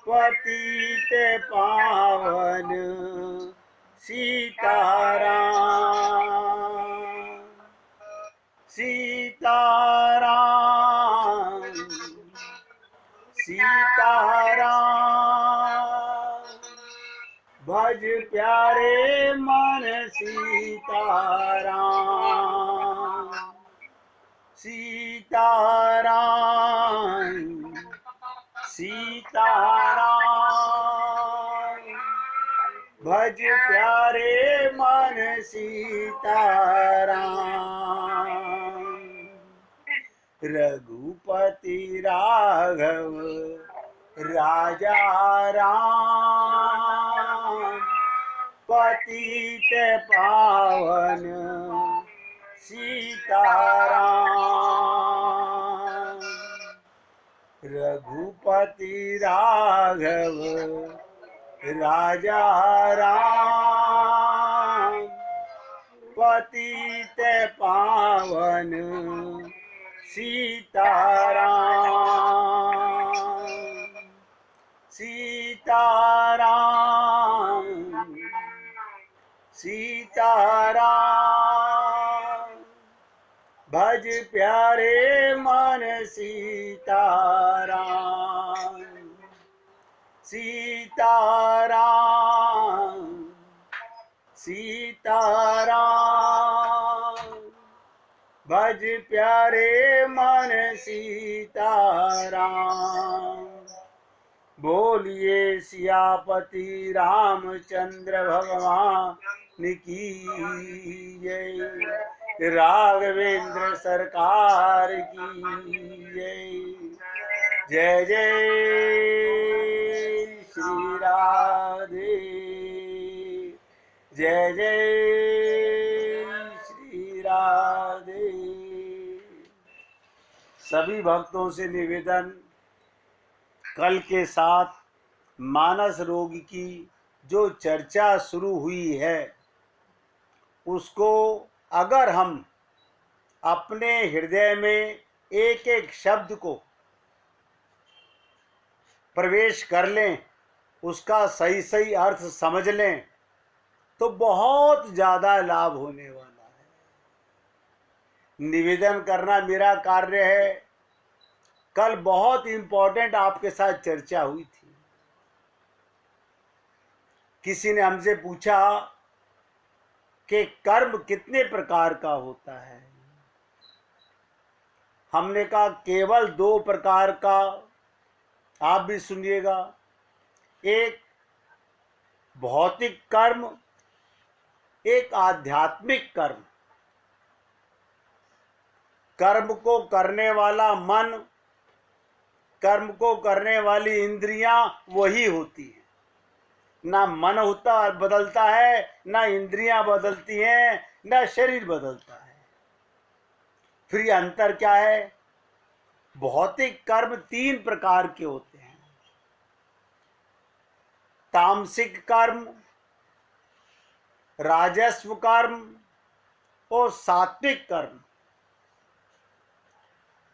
पतित पावन सीताराम सीताराम सीताराम भज प्यारे मन सीताराम सीताराम सीताराम भज प्यारे मन सीताराम रघुपति राघव राजा राम पतित पावन सीताराम रघुपति राघव राजा राम पतित पावन सीताराम सीताराम सीताराम भज प्यारे मन सीताराम सीताराम सीताराम भज प्यारे मन सीताराम बोलिए सियापति रामचंद्र भगवान की जय राघवेंद्र सरकार की जय जय श्री राधे जय जय श्री राधे। सभी भक्तों से निवेदन, कल के साथ मानस रोग की जो चर्चा शुरू हुई है उसको अगर हम अपने हृदय में एक एक शब्द को प्रवेश कर लें, उसका सही सही अर्थ समझ लें तो बहुत ज़्यादा लाभ होने वाला है। निवेदन करना मेरा कार्य है। कल बहुत इम्पोर्टेंट आपके साथ चर्चा हुई थी। किसी ने हमसे पूछा कि कर्म कितने प्रकार का होता है। हमने कहा केवल 2 प्रकार का। आप भी सुनिएगा, एक भौतिक कर्म, एक आध्यात्मिक कर्म। कर्म को करने वाला मन, कर्म को करने वाली इंद्रियां वही होती हैं। ना मन होता बदलता है, ना इंद्रियां बदलती हैं, ना शरीर बदलता है। फिर ये अंतर क्या है? भौतिक कर्म 3 प्रकार के होते हैं। तामसिक कर्म, राजस्व कर्म और सात्विक कर्म।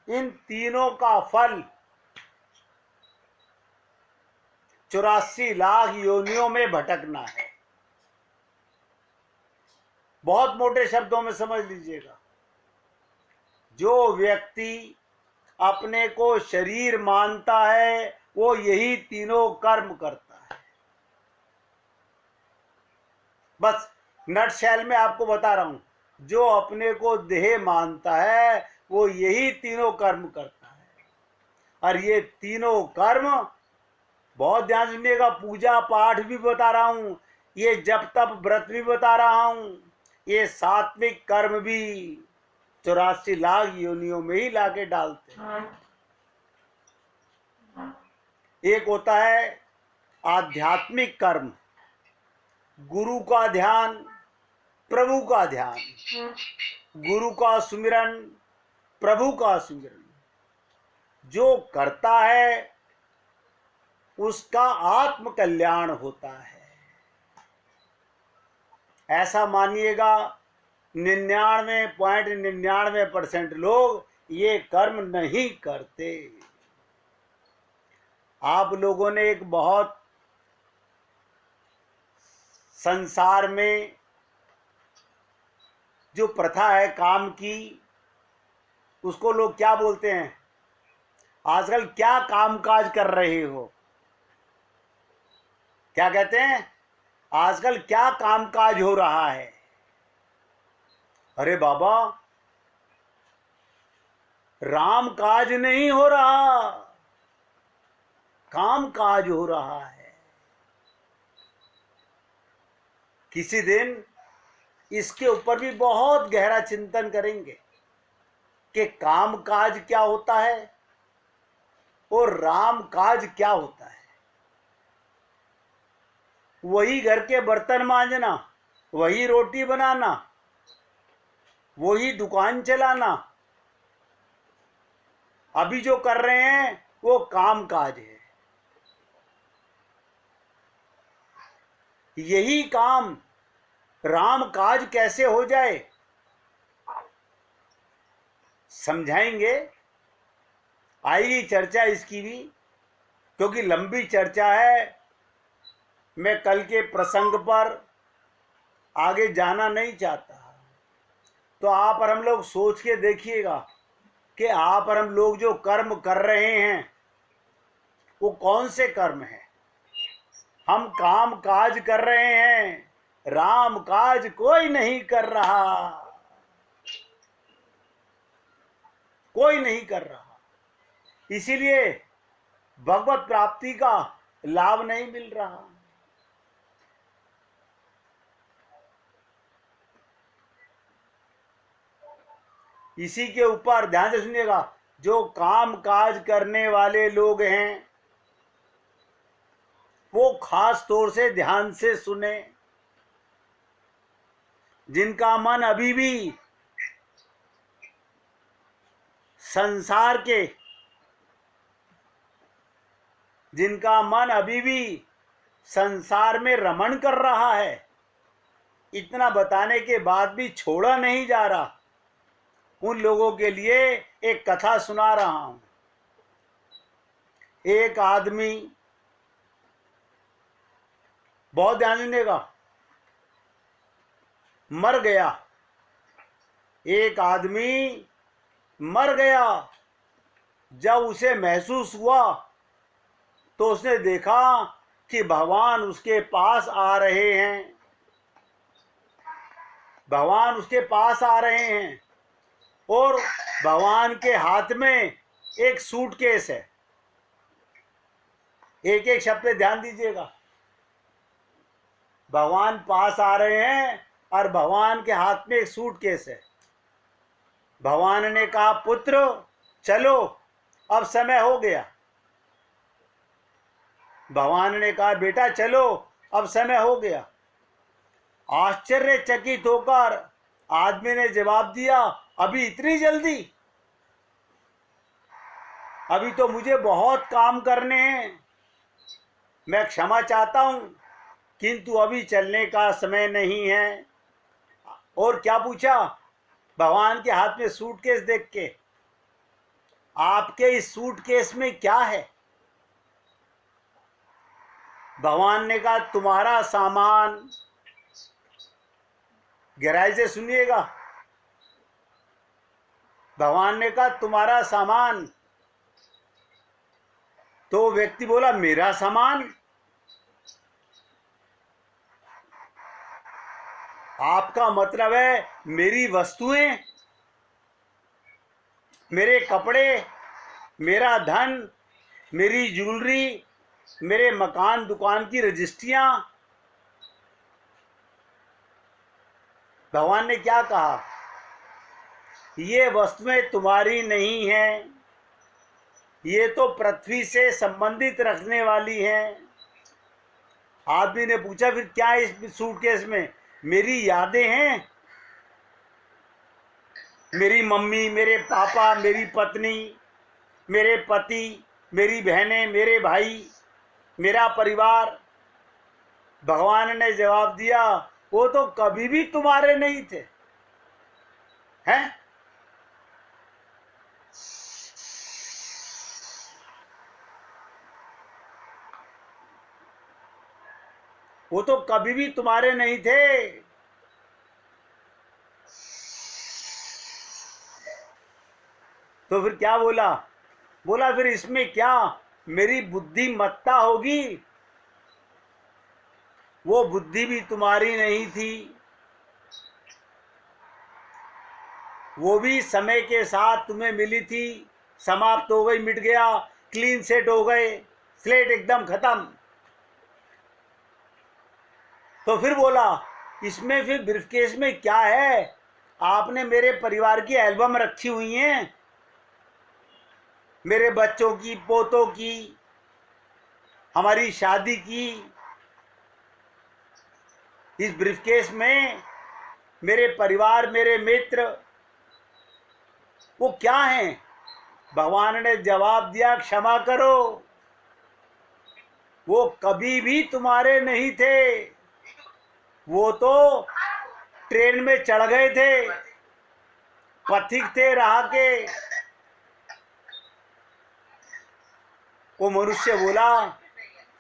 इन तीनों का फल 84 लाख योनियों में भटकना है। बहुत मोटे शब्दों में समझ लीजिएगा, जो व्यक्ति अपने को शरीर मानता है वो यही तीनों कर्म करता है। बस नटशैल में आपको बता रहा हूं, जो अपने को देह मानता है वो यही तीनों कर्म करता है। और ये तीनों कर्म, बहुत ध्यान सुनिएगा, पूजा पाठ भी बता रहा हूं, ये जप तप व्रत भी बता रहा हूं, ये सात्विक कर्म भी 84 लाख योनियों में ही लाके डालते हैं। एक होता है आध्यात्मिक कर्म, गुरु का ध्यान, प्रभु का ध्यान, गुरु का सुमिरन, प्रभु का सुमिरन। जो करता है उसका आत्म कल्याण होता है। ऐसा मानिएगा 99.99% लोग ये कर्म नहीं करते। आप लोगों ने एक बहुत संसार में जो प्रथा है काम की, उसको लोग क्या बोलते हैं? आजकल क्या कामकाज कर रहे हो? क्या कहते हैं? आजकल क्या कामकाज हो रहा है? अरे बाबा, राम काज नहीं हो रहा, काम काज हो रहा है। किसी दिन इसके ऊपर भी बहुत गहरा चिंतन करेंगे कि काम काज क्या होता है और राम काज क्या होता है। वही घर के बर्तन मांजना, वही रोटी बनाना, वही दुकान चलाना, अभी जो कर रहे हैं वो काम काज है। यही काम राम काज कैसे हो जाए, समझाएंगे। आएगी चर्चा इसकी भी, क्योंकि लंबी चर्चा है। मैं कल के प्रसंग पर आगे जाना नहीं चाहता। तो आप और हम लोग सोच के देखिएगा कि आप और हम लोग जो कर्म कर रहे हैं वो कौन से कर्म हैं। हम काम काज कर रहे हैं, राम काज कोई नहीं कर रहा, कोई नहीं कर रहा। इसीलिए भगवत प्राप्ति का लाभ नहीं मिल रहा। इसी के ऊपर ध्यान से सुनिएगा। जो काम काज करने वाले लोग हैं वो खास तौर से ध्यान से सुने। जिनका मन अभी भी संसार के, जिनका मन अभी भी संसार में रमण कर रहा है, इतना बताने के बाद भी छोड़ा नहीं जा रहा, उन लोगों के लिए एक कथा सुना रहा हूं। एक आदमी, बहुत ध्यान सुनिएगा, मर गया। एक आदमी मर गया। जब उसे महसूस हुआ तो उसने देखा कि भगवान उसके पास आ रहे हैं, भगवान उसके पास आ रहे हैं और भगवान के हाथ में एक सूटकेस है। एक एक शब्द पे ध्यान दीजिएगा। भगवान पास आ रहे हैं और भगवान के हाथ में एक सूटकेस है। भगवान ने कहा, पुत्र चलो, अब समय हो गया। भगवान ने कहा, बेटा चलो, अब समय हो गया। आश्चर्यचकित होकर आदमी ने जवाब दिया, अभी इतनी जल्दी? अभी तो मुझे बहुत काम करने हैं। मैं क्षमा चाहता हूं, किंतु अभी चलने का समय नहीं है। और क्या पूछा भगवान के हाथ में सूटकेस देख के? आपके इस सूटकेस में क्या है? भगवान ने कहा, तुम्हारा सामान। गहराई से सुनिएगा। भगवान ने कहा, तुम्हारा सामान। तो व्यक्ति बोला, मेरा सामान? आपका मतलब है मेरी वस्तुएं, मेरे कपड़े, मेरा धन, मेरी ज्वेलरी, मेरे मकान दुकान की रजिस्ट्रियां। भगवान ने क्या कहा? ये वस्तुएं तुम्हारी नहीं हैं, ये तो पृथ्वी से संबंधित रखने वाली हैं। आदमी ने पूछा, फिर क्या है इस सूटकेस में? मेरी यादें हैं, मेरी मम्मी, मेरे पापा, मेरी पत्नी, मेरे पति, मेरी बहनें, मेरे भाई, मेरा परिवार। भगवान ने जवाब दिया, वो तो कभी भी तुम्हारे नहीं थे। हैं? वो तो कभी भी तुम्हारे नहीं थे। तो फिर क्या बोला? बोला फिर इसमें क्या मेरी बुद्धिमत्ता होगी? वो बुद्धि भी तुम्हारी नहीं थी, वो भी समय के साथ तुम्हें मिली थी, समाप्त हो गई, मिट गया, क्लीन सेट हो गए, स्लेट एकदम खत्म। तो फिर बोला इसमें फिर ब्रीफकेस में क्या है? आपने मेरे परिवार की एल्बम रखी हुई हैं, मेरे बच्चों की, पोतों की, हमारी शादी की। इस ब्रीफकेस में मेरे परिवार, मेरे मित्र, वो क्या हैं? भगवान ने जवाब दिया क्षमा करो, वो कभी भी तुम्हारे नहीं थे, वो तो ट्रेन में चढ़ गए थे, पथिक थे राह के। वो मनुष्य बोला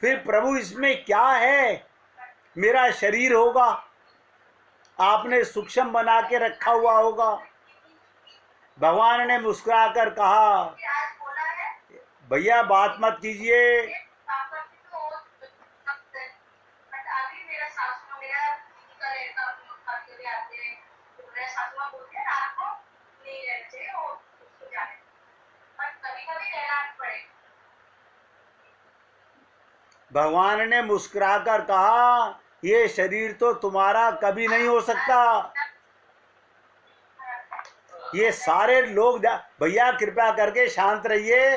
फिर प्रभु इसमें क्या है? मेरा शरीर होगा, आपने सूक्ष्म बना के रखा हुआ होगा। भगवान ने मुस्कुराकर कहा भैया बात मत कीजिए, भगवान ने मुस्कुराकर कहा ये शरीर तो तुम्हारा कभी नहीं हो सकता। ये सारे लोग भैया कृपया करके शांत रहिए।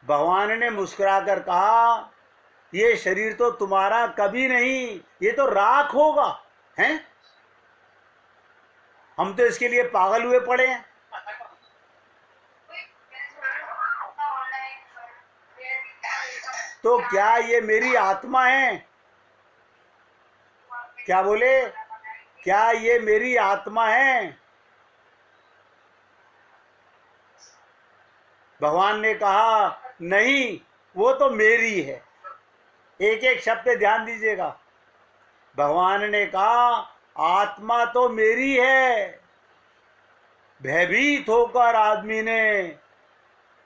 भगवान ने मुस्कुराकर कहा ये शरीर तो तुम्हारा कभी नहीं, ये तो राख होगा। हैं? हम तो इसके लिए पागल हुए पड़े हैं। तो क्या ये मेरी आत्मा है? क्या बोले? क्या ये मेरी आत्मा है? भगवान ने कहा नहीं, वो तो मेरी है। एक एक शब्द पे ध्यान दीजिएगा। भगवान ने कहा आत्मा तो मेरी है। भयभीत होकर आदमी ने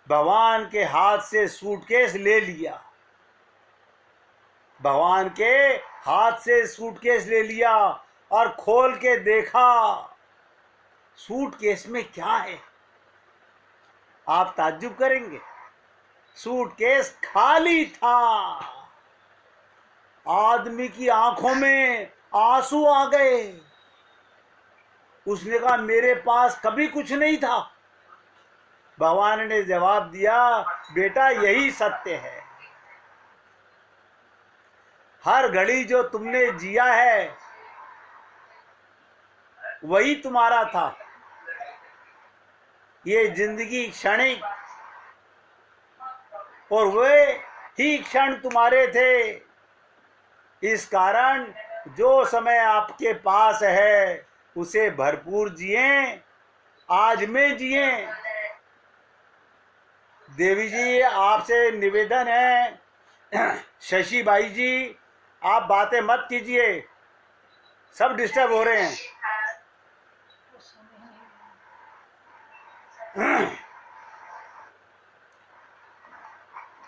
भगवान के हाथ से सूटकेस ले लिया, भगवान के हाथ से सूटकेस ले लिया और खोल के देखा सूटकेस में क्या है। आप ताज्जुब करेंगे, सूटकेस खाली था। आदमी की आंखों में आंसू आ गए। उसने कहा मेरे पास कभी कुछ नहीं था। भगवान ने जवाब दिया बेटा यही सत्य है। हर घड़ी जो तुमने जिया है वही तुम्हारा था। ये जिंदगी क्षणिक और वे ही क्षण तुम्हारे थे। इस कारण जो समय आपके पास है उसे भरपूर जिए, आज में जिए। देवी जी आपसे निवेदन है, शशि भाई जी आप बातें मत कीजिए, सब डिस्टर्ब हो रहे हैं।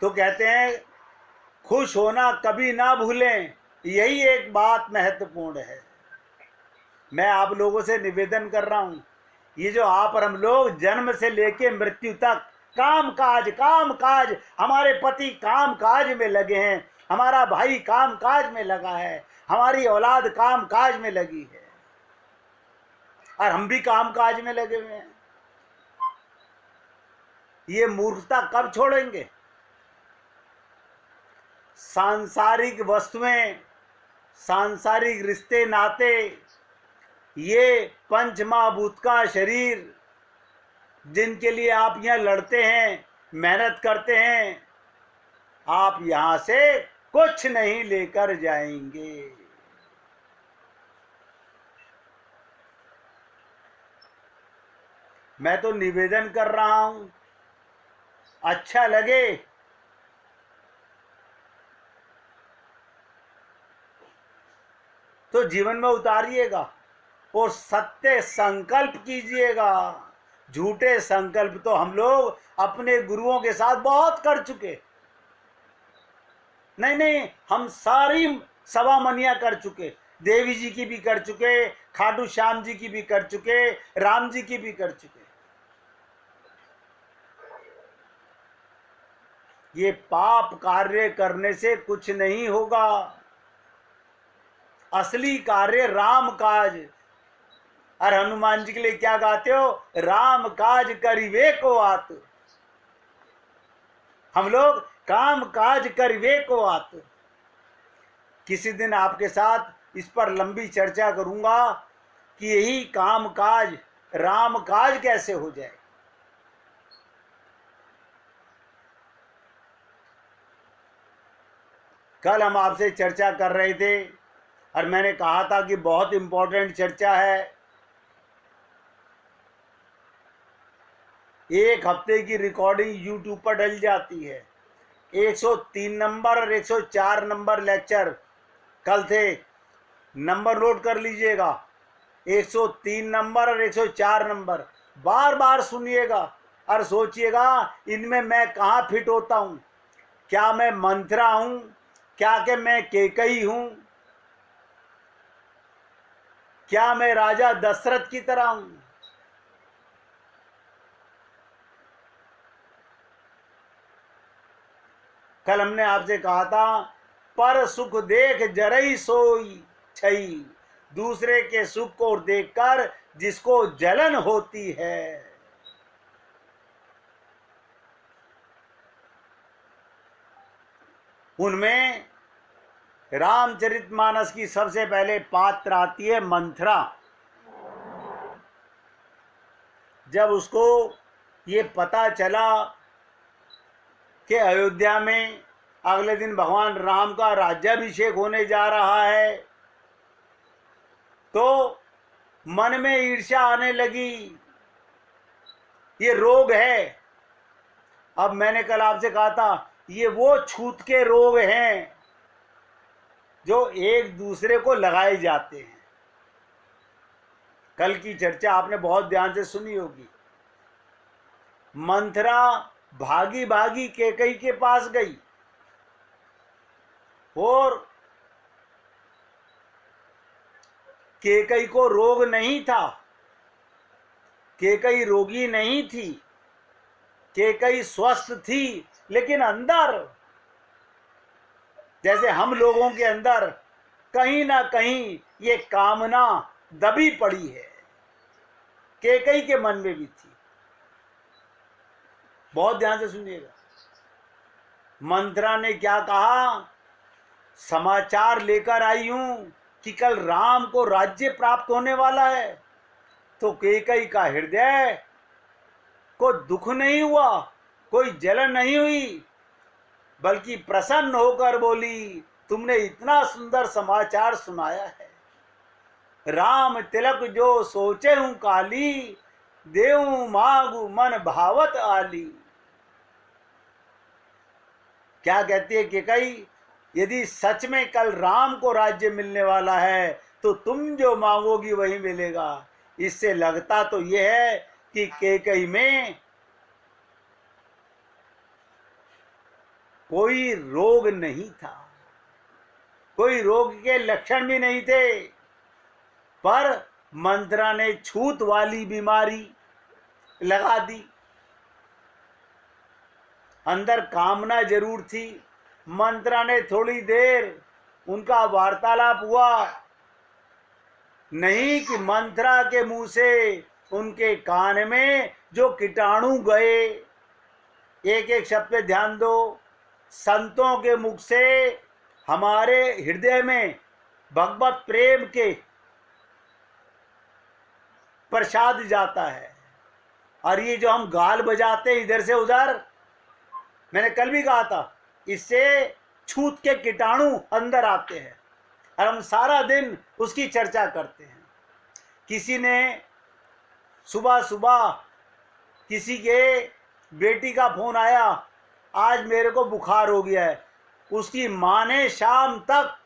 तो कहते हैं खुश होना कभी ना भूलें, यही एक बात महत्वपूर्ण है। मैं आप लोगों से निवेदन कर रहा हूं, ये जो आप और हम लोग जन्म से लेके मृत्यु तक काम काज, हमारे पति काम काज में लगे हैं, हमारा भाई काम काज में लगा है, हमारी औलाद काम काज में लगी है और हम भी काम काज में लगे हुए हैं। ये मूर्खता कब छोड़ेंगे? सांसारिक वस्तुएं, सांसारिक रिश्ते नाते, ये पंच महाभूत का शरीर जिनके लिए आप यहाँ लड़ते हैं, मेहनत करते हैं, आप यहां से कुछ नहीं लेकर जाएंगे। मैं तो निवेदन कर रहा हूं, अच्छा लगे तो जीवन में उतारिएगा और सत्य संकल्प कीजिएगा। झूठे संकल्प तो हम लोग अपने गुरुओं के साथ बहुत कर चुके। नहीं, हम सारी सवा मनिया कर चुके, देवी जी की भी कर चुके, खाटू श्याम जी की भी कर चुके, राम जी की भी कर चुके। ये पाप कार्य करने से कुछ नहीं होगा। असली कार्य राम काज। और हनुमान जी के लिए क्या गाते हो? राम काज करिवे को आत। हम लोग काम काज करिवे को आत। किसी दिन आपके साथ इस पर लंबी चर्चा करूंगा कि यही काम काज राम काज कैसे हो जाए। कल हम आपसे चर्चा कर रहे थे और मैंने कहा था कि बहुत इंपॉर्टेंट चर्चा है। एक हफ्ते की रिकॉर्डिंग यूट्यूब पर डल जाती है। 103 नंबर और 104 नंबर लेक्चर कल थे, नंबर नोट कर लीजिएगा। 103 नंबर और 104 नंबर बार बार सुनिएगा और सोचिएगा इनमें मैं कहाँ फिट होता हूँ। क्या मैं मंत्रा हूँ? क्या कि मैं केकई हूँ? क्या मैं राजा दशरथ की तरह हूँ? कल हमने आपसे कहा था, पर सुख देख जरई सोई छई। दूसरे के सुख को देखकर जिसको जलन होती है। उनमें रामचरितमानस की सबसे पहले पात्र आती है मंथरा। जब उसको ये पता चला कि अयोध्या में अगले दिन भगवान राम का राज्याभिषेक होने जा रहा है, तो मन में ईर्ष्या आने लगी। ये रोग है। अब मैंने कल आपसे कहा था, ये वो छूत के रोग हैं जो एक दूसरे को लगाए जाते हैं। कल की चर्चा आपने बहुत ध्यान से सुनी होगी। मंथरा भागी भागी केकई के पास गई और केकई को रोग नहीं था, केकई रोगी नहीं थी, केकई स्वस्थ थी, लेकिन अंदर जैसे हम लोगों के अंदर कहीं ना कहीं ये कामना दबी पड़ी है, केकई के मन में भी थी। बहुत ध्यान से सुनिएगा। मंथरा ने क्या कहा? समाचार लेकर आई हूं कि कल राम को राज्य प्राप्त होने वाला है। तो केकई का हृदय को दुख नहीं हुआ, कोई जलन नहीं हुई, बल्कि प्रसन्न होकर बोली, तुमने इतना सुंदर समाचार सुनाया है। राम तिलक जो सोचे हूं काली, देऊ मांगू मन भावत आली। क्या कहती है केकई? यदि सच में कल राम को राज्य मिलने वाला है तो तुम जो मांगोगी वही मिलेगा। इससे लगता तो यह है कि केकई में कोई रोग नहीं था, कोई रोग के लक्षण भी नहीं थे, पर मंथरा ने छूत वाली बीमारी लगा दी। अंदर कामना जरूर थी। मंथरा ने थोड़ी देर उनका वार्तालाप हुआ, नहीं कि मंथरा के मुंह से उनके कान में जो कीटाणु गए। एक एक शब्द पे ध्यान दो। संतों के मुख से हमारे हृदय में भगवत प्रेम के प्रसाद जाता है। और ये जो हम गाल बजाते हैं इधर से उधर, मैंने कल भी कहा था, इससे छूत के कीटाणु अंदर आते हैं और हम सारा दिन उसकी चर्चा करते हैं। किसी ने सुबह सुबह किसी के बेटी का फोन आया, आज मेरे को बुखार हो गया है, उसकी माँ ने शाम तक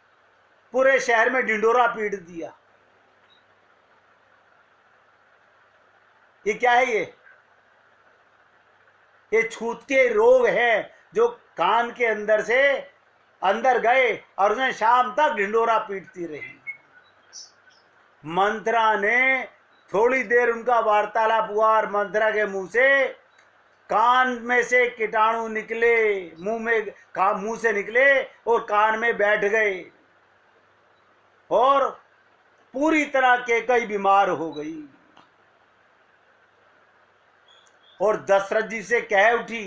पूरे शहर में ढिंडोरा पीट दिया। ये क्या है? ये छूत के रोग हैं जो कान के अंदर से अंदर गए और उसने शाम तक ढिंडोरा पीटती रही। मंत्रा ने थोड़ी देर उनका वार्तालाप हुआ और मंत्रा के मुंह से कान में से कीटाणु निकले, मुंह से निकले और कान में बैठ गए और पूरी तरह कैकेयी बीमार हो गई और दशरथ जी से कह उठी,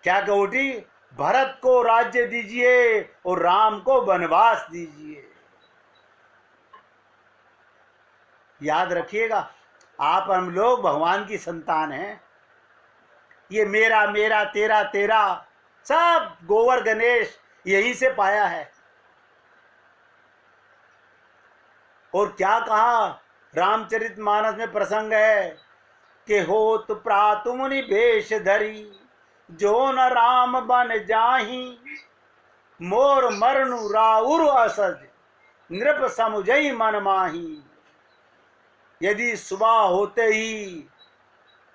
क्या कह उठी? भरत को राज्य दीजिए और राम को वनवास दीजिए। याद रखिएगा, आप हम लोग भगवान की संतान हैं। ये मेरा मेरा तेरा तेरा सब गोवर गणेश यहीं से पाया है। और क्या कहा रामचरितमानस में प्रसंग है कि होत प्रातु मुनि भेष धरी, जो न राम बन जाहि, मोर मरनु राउर असज, नृप समुझई मन माही। यदि सुबह होते ही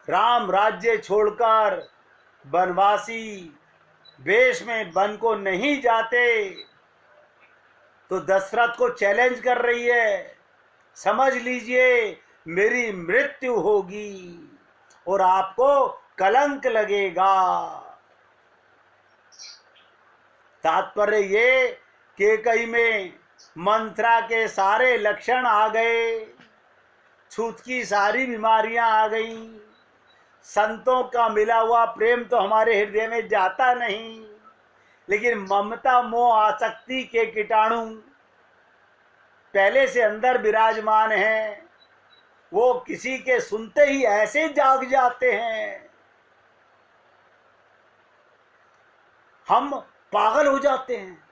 राम राज्य छोड़कर वनवासी वेश में वन को नहीं जाते तो दशरथ को चैलेंज कर रही है, समझ लीजिए मेरी मृत्यु होगी और आपको कलंक लगेगा। तात्पर्य ये कैकेयी में मंत्रा के सारे लक्षण आ गए, छूत की सारी बीमारियां आ गई, संतों का मिला हुआ प्रेम तो हमारे हृदय में जाता नहीं, लेकिन ममता मोह आसक्ति के कीटाणु पहले से अंदर विराजमान हैं। वो किसी के सुनते ही ऐसे जाग जाते हैं, हम पागल हो जाते हैं।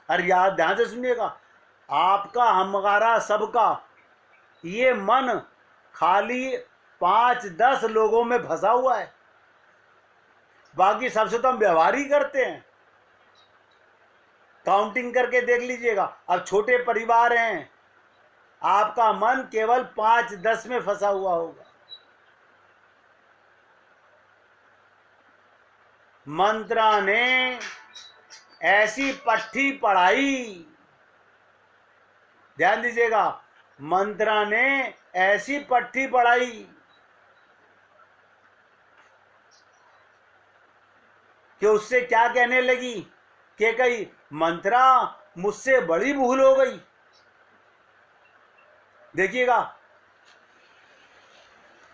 अरे याद ध्यान से सुनिएगा, आपका हमारा सबका ये मन खाली 5-10 लोगों में फंसा हुआ है, बाकी सबसे तो हम व्यवहार ही करते हैं। काउंटिंग करके देख लीजिएगा, अब छोटे परिवार हैं, आपका मन केवल 5-10 में फंसा हुआ होगा। मंत्रा ने ऐसी पट्टी पढ़ाई, ध्यान दीजिएगा, मंत्रा ने ऐसी पट्टी पढ़ाई कि उससे क्या कहने लगी कि कहीं मंत्रा मुझसे बड़ी भूल हो गई। देखिएगा,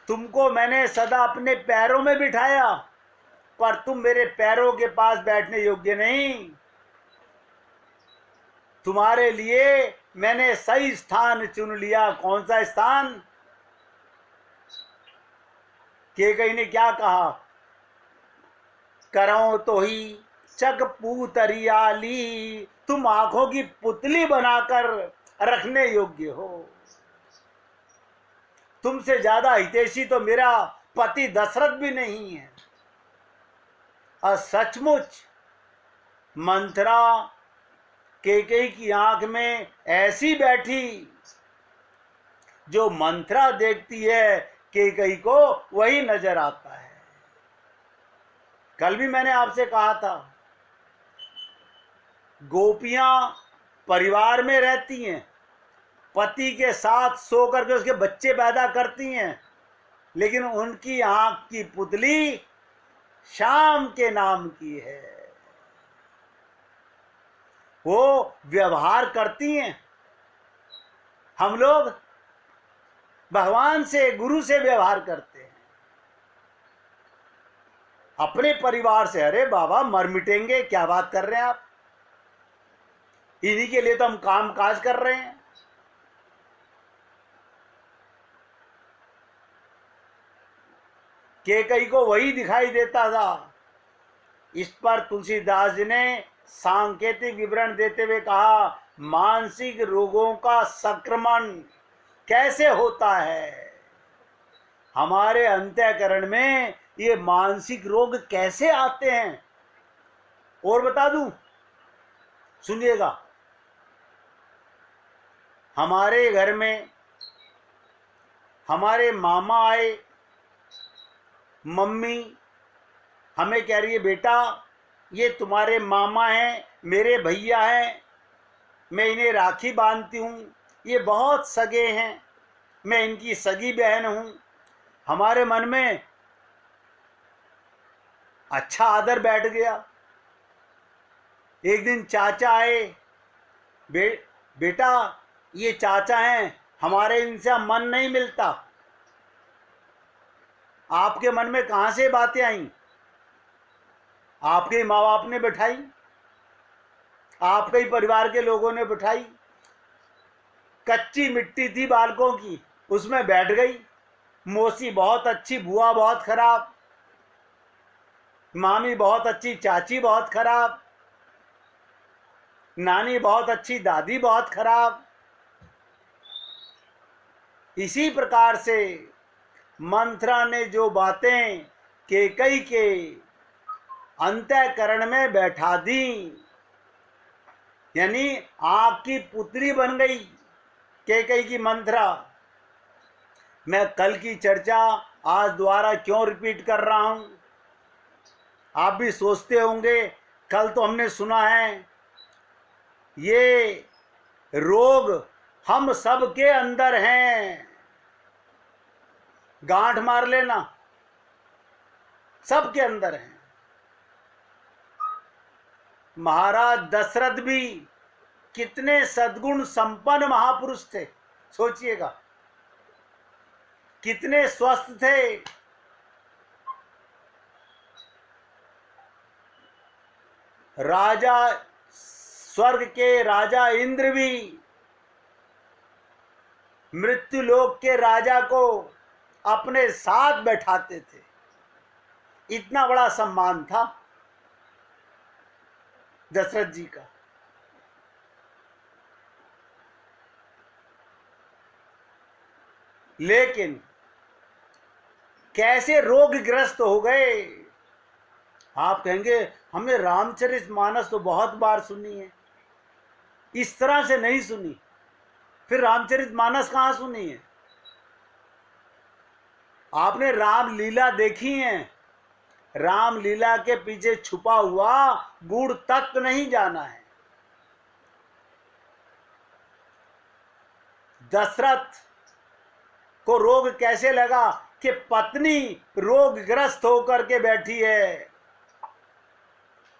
तुमको मैंने सदा अपने पैरों में बिठाया पर तुम मेरे पैरों के पास बैठने योग्य नहीं। तुम्हारे लिए मैंने सही स्थान चुन लिया। कौन सा स्थान? कैकेयी ने क्या कहा? करो तो ही चक पूतरियाली, तुम आंखों की पुतली बनाकर रखने योग्य हो। तुमसे ज्यादा हितैषी तो मेरा पति दशरथ भी नहीं है। और सचमुच मंत्रा कैकेयी की आंख में ऐसी बैठी, जो मंत्रा देखती है कैकेयी को वही नजर आता है। कल भी मैंने आपसे कहा था, गोपियां परिवार में रहती हैं, पति के साथ सो करके उसके बच्चे पैदा करती हैं, लेकिन उनकी आंख की पुतली शाम के नाम की है। वो व्यवहार करती हैं। हम लोग भगवान से, गुरु से व्यवहार करते हैं, अपने परिवार से। अरे बाबा मर मिटेंगे, क्या बात कर रहे हैं आप? इन्हीं के लिए तो हम काम काज कर रहे हैं। कैकेयी को वही दिखाई देता था। इस पर तुलसीदास जी ने सांकेतिक विवरण देते हुए कहा, मानसिक रोगों का संक्रमण कैसे होता है। हमारे अंतःकरण में ये मानसिक रोग कैसे आते हैं। और बता दूं, सुनिएगा। हमारे घर में हमारे मामा आए, मम्मी हमें कह रही है, बेटा ये तुम्हारे मामा हैं, मेरे भैया हैं, मैं इन्हें राखी बांधती हूँ, ये बहुत सगे हैं, मैं इनकी सगी बहन हूँ। हमारे मन में अच्छा आदर बैठ गया। एक दिन चाचा आए, बेटा ये चाचा हैं, हमारे इनसे मन नहीं मिलता। आपके मन में कहाँ से बातें आई? आपके माँ बाप ने बिठाई, आपके ही परिवार के लोगों ने बिठाई। कच्ची मिट्टी थी बालकों की, उसमें बैठ गई। मौसी बहुत अच्छी, बुआ बहुत खराब, मामी बहुत अच्छी, चाची बहुत खराब, नानी बहुत अच्छी, दादी बहुत खराब। इसी प्रकार से मंथरा ने जो बातें कैकेयी के अंतःकरण में बैठा दी, यानी आग की पुतली बन गई कैकेयी की मंथरा। मैं कल की चर्चा आज दोबारा क्यों रिपीट कर रहा हूं? आप भी सोचते होंगे, कल तो हमने सुना है ये रोग हम सब के अंदर हैं। गांठ मार लेना, सबके अंदर हैं। महाराज दशरथ भी कितने सद्गुण संपन्न महापुरुष थे, सोचिएगा, कितने स्वस्थ थे। राजा, स्वर्ग के राजा इंद्र भी मृत्यु लोक के राजा को अपने साथ बैठाते थे। इतना बड़ा सम्मान था दशरथ जी का। लेकिन कैसे रोगग्रस्त हो गए। आप कहेंगे हमने रामचरितमानस तो बहुत बार सुनी है, इस तरह से नहीं सुनी। फिर रामचरितमानस कहाँ सुनी है? आपने रामलीला देखी है? रामलीला के पीछे छुपा हुआ गूढ़ तत्व नहीं जाना है। दशरथ को रोग कैसे लगा कि पत्नी रोगग्रस्त होकर के बैठी है।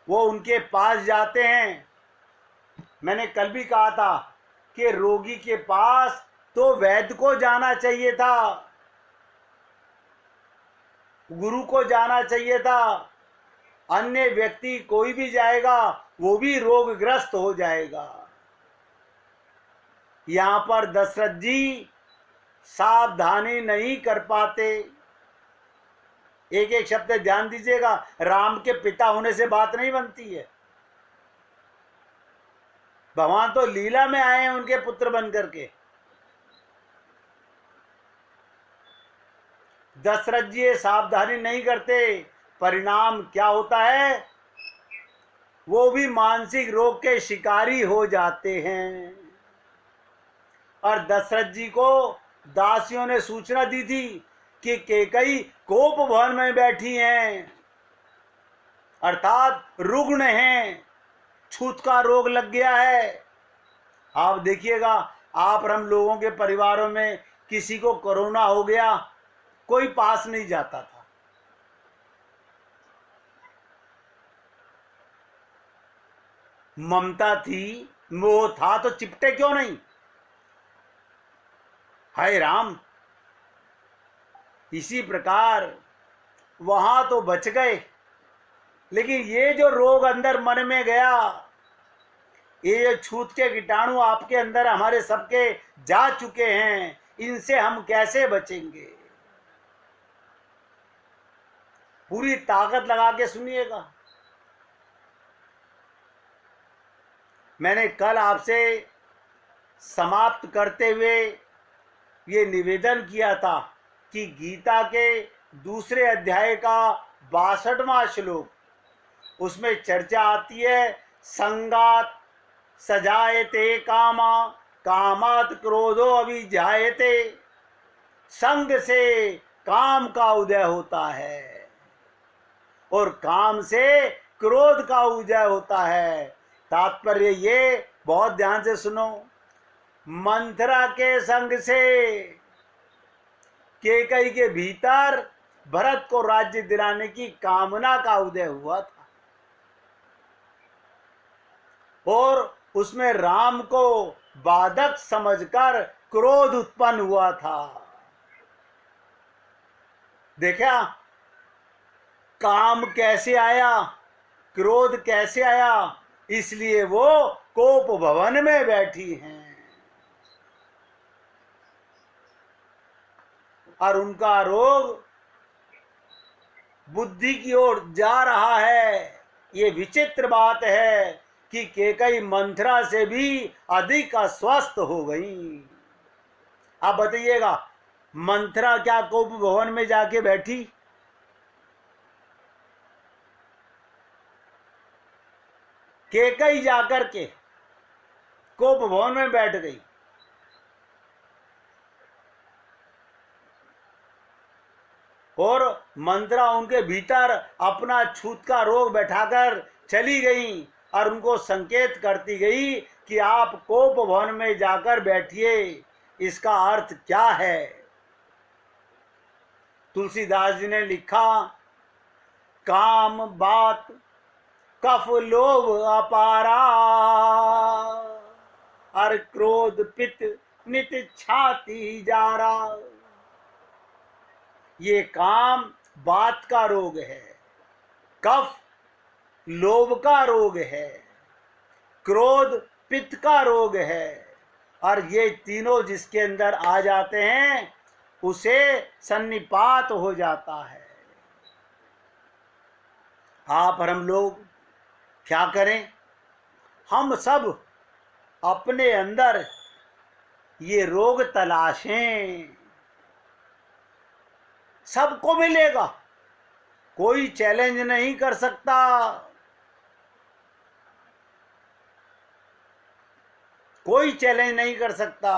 वो उनके पास जाते हैं। मैंने कल भी कहा था कि रोगी के पास तो वैद्य को जाना चाहिए था, गुरु को जाना चाहिए था। अन्य व्यक्ति कोई भी जाएगा वो भी रोगग्रस्त हो जाएगा। यहां पर दशरथ जी सावधानी नहीं कर पाते। एक एक शब्द ध्यान दीजिएगा, राम के पिता होने से बात नहीं बनती है। भगवान तो लीला में आए हैं उनके पुत्र बन करके। दशरथ जी सावधानी नहीं करते, परिणाम क्या होता है? वो भी मानसिक रोग के शिकारी हो जाते हैं। और दशरथ जी को दासियों ने सूचना दी थी कि कैकेयी कोप भवन में बैठी हैं, अर्थात रुग्ण हैं, छूत का रोग लग गया है। आप देखिएगा, आप और हम लोगों के परिवारों में किसी को कोरोना हो गया, कोई पास नहीं जाता था। ममता थी, मोह था, तो चिपटे क्यों नहीं? हाय राम। इसी प्रकार वहां तो बच गए, लेकिन ये जो रोग अंदर मन में गया, ये जो छूत के कीटाणु आपके अंदर हमारे सबके जा चुके हैं, इनसे हम कैसे बचेंगे? पूरी ताकत लगा के सुनिएगा। मैंने कल आपसे समाप्त करते हुए ये निवेदन किया था कि गीता के दूसरे अध्याय का 62वां श्लोक, उसमें चर्चा आती है, संगात सजायते कामा कामात क्रोधो अभिजायते। संग से काम का उदय होता है और काम से क्रोध का उदय होता है। तात्पर्य ये, बहुत ध्यान से सुनो, मंथरा के संग से केकई के भीतर भरत को राज्य दिलाने की कामना का उदय हुआ था और उसमें राम को बाधक समझकर क्रोध उत्पन्न हुआ था। देखा काम कैसे आया, क्रोध कैसे आया, इसलिए वो कोप भवन में बैठी हैं और उनका रोग बुद्धि की ओर जा रहा है। ये विचित्र बात है कि केकई मंथरा से भी अधिक अस्वस्थ हो गई। आप बताइएगा, मंथरा क्या कोप भवन में जाके बैठी? केकई जाकर के कोप भवन में बैठ गई। और मंथरा उनके भीतर अपना छूत का रोग बैठाकर चली गई और उनको संकेत करती गई कि आप कोप भवन में जाकर बैठिए। इसका अर्थ क्या है? तुलसीदास जी ने लिखा, काम बात कफ लोभ अपारा और क्रोध पित्त नित छाती जारा। ये काम बात का रोग है, कफ लोभ का रोग है, क्रोध पित्त का रोग है और ये तीनों जिसके अंदर आ जाते हैं उसे सन्निपात हो जाता है। आप और हम लोग क्या करें? हम सब अपने अंदर ये रोग तलाशें, सबको मिलेगा, कोई चैलेंज नहीं कर सकता। कोई चैलेंज नहीं कर सकता।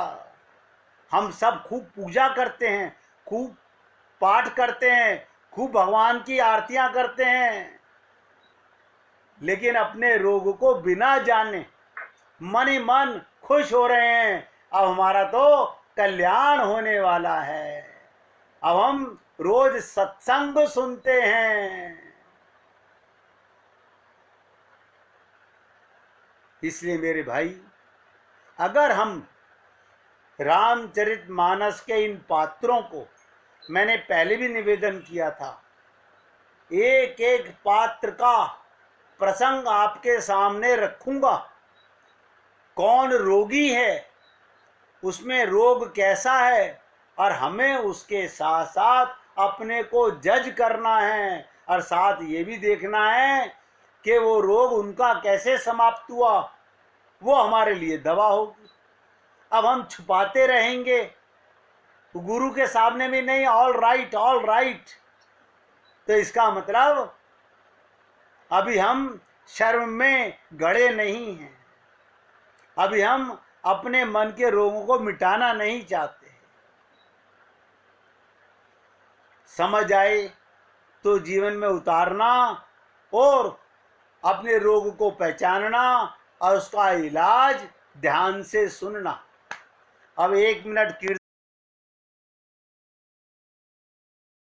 हम सब खूब पूजा करते हैं, खूब पाठ करते हैं, खूब भगवान की आरतियां करते हैं, लेकिन अपने रोग को बिना जाने मन ही मन खुश हो रहे हैं। अब हमारा तो कल्याण होने वाला है। अब हम रोज सत्संग सुनते हैं। इसलिए मेरे भाई, अगर हम रामचरितमानस के इन पात्रों को, मैंने पहले भी निवेदन किया था, एक एक पात्र का प्रसंग आपके सामने रखूंगा। कौन रोगी है, उसमें रोग कैसा है, और हमें उसके साथ साथ अपने को जज करना है और साथ ये भी देखना है कि वो रोग उनका कैसे समाप्त हुआ, वो हमारे लिए दवा होगी। अब हम छुपाते रहेंगे गुरु के सामने भी नहीं, ऑल राइट ऑल राइट, तो इसका मतलब अभी हम शर्म में गड़े नहीं हैं। अभी हम अपने मन के रोगों को मिटाना नहीं चाहते। समझ आए तो जीवन में उतारना और अपने रोग को पहचानना और उसका इलाज ध्यान से सुनना। अब 1 मिनट कीर्तन